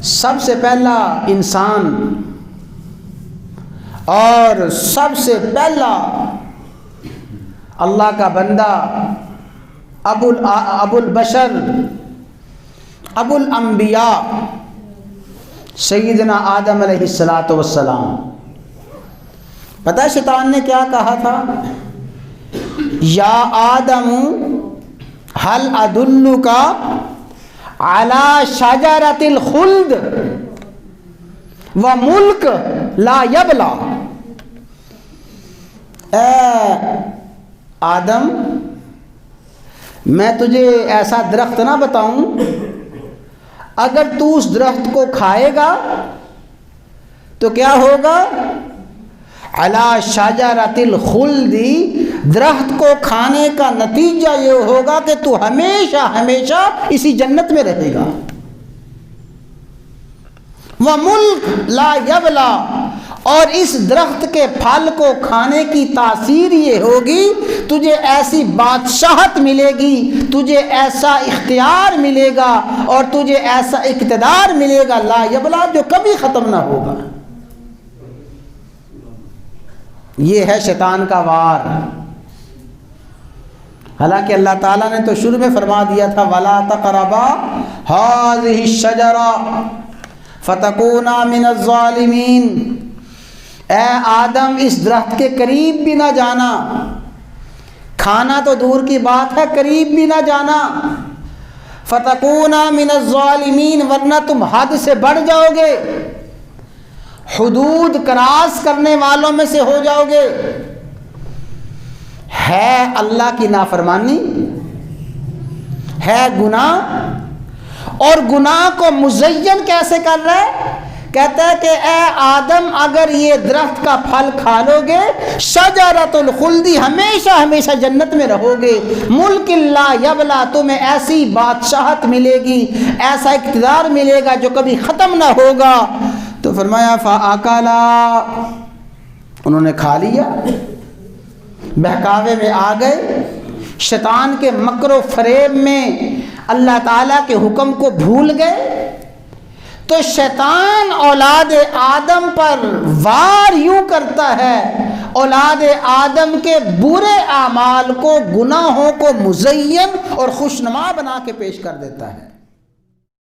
سب سے پہلا انسان اور سب سے پہلا اللہ کا بندہ ابو البشر ابو الانبیاء سیدنا آدم علیہ الصلاۃ والسلام. پتہ ہے شیطان نے کیا کہا تھا؟ یا آدم هل ادلک علی شجرۃ الخلد وملک لا یبلی. اے آدم، میں تجھے ایسا درخت نہ بتاؤں، اگر تو اس درخت کو کھائے گا تو کیا ہوگا؟ علی شجرۃ الخلد، درخت کو کھانے کا نتیجہ یہ ہوگا کہ تو ہمیشہ ہمیشہ اسی جنت میں رہے گا. وَمُلْكٌ لَا يَبْلَى، اور اس درخت کے پھل کو کھانے کی تاثیر یہ ہوگی تجھے ایسی بادشاہت ملے گی، تجھے ایسا اختیار ملے گا اور تجھے ایسا اقتدار ملے گا لا یبلا، جو کبھی ختم نہ ہوگا. یہ ہے شیطان کا وار. حالانکہ اللہ تعالیٰ نے تو شروع میں فرما دیا تھا وَلَا تَقْرَبَا هَٰذِهِ الشَّجَرَةَ فَتَكُونَا مِنَ الظَّالِمِينَ. اے آدم، اس درخت کے قریب بھی نہ جانا، کھانا تو دور کی بات ہے، قریب بھی نہ جانا. فَتَكُونَا مِنَ الظَّالِمِينَ، ورنہ تم حد سے بڑھ جاؤ گے، حدود کراس کرنے والوں میں سے ہو جاؤ گے. ہے اللہ کی نافرمانی، ہے گناہ، اور گناہ کو مزین کیسے کر رہا ہے؟ کہتا ہے کہ اے آدم، اگر یہ درخت کا پھل کھا لو گے، شجرۃ الخلد، ہمیشہ ہمیشہ جنت میں رہو گے. ملک لا یبلا، تمہیں ایسی بادشاہت ملے گی، ایسا اقتدار ملے گا جو کبھی ختم نہ ہوگا. تو فرمایا فَأَكَلَا، انہوں نے کھا لیا، بہکاوے میں آ گئے، شیطان کے مکر و فریب میں اللہ تعالیٰ کے حکم کو بھول گئے. تو شیطان اولاد آدم پر وار یوں کرتا ہے، اولاد آدم کے برے اعمال کو، گناہوں کو مزین اور خوشنما بنا کے پیش کر دیتا ہے.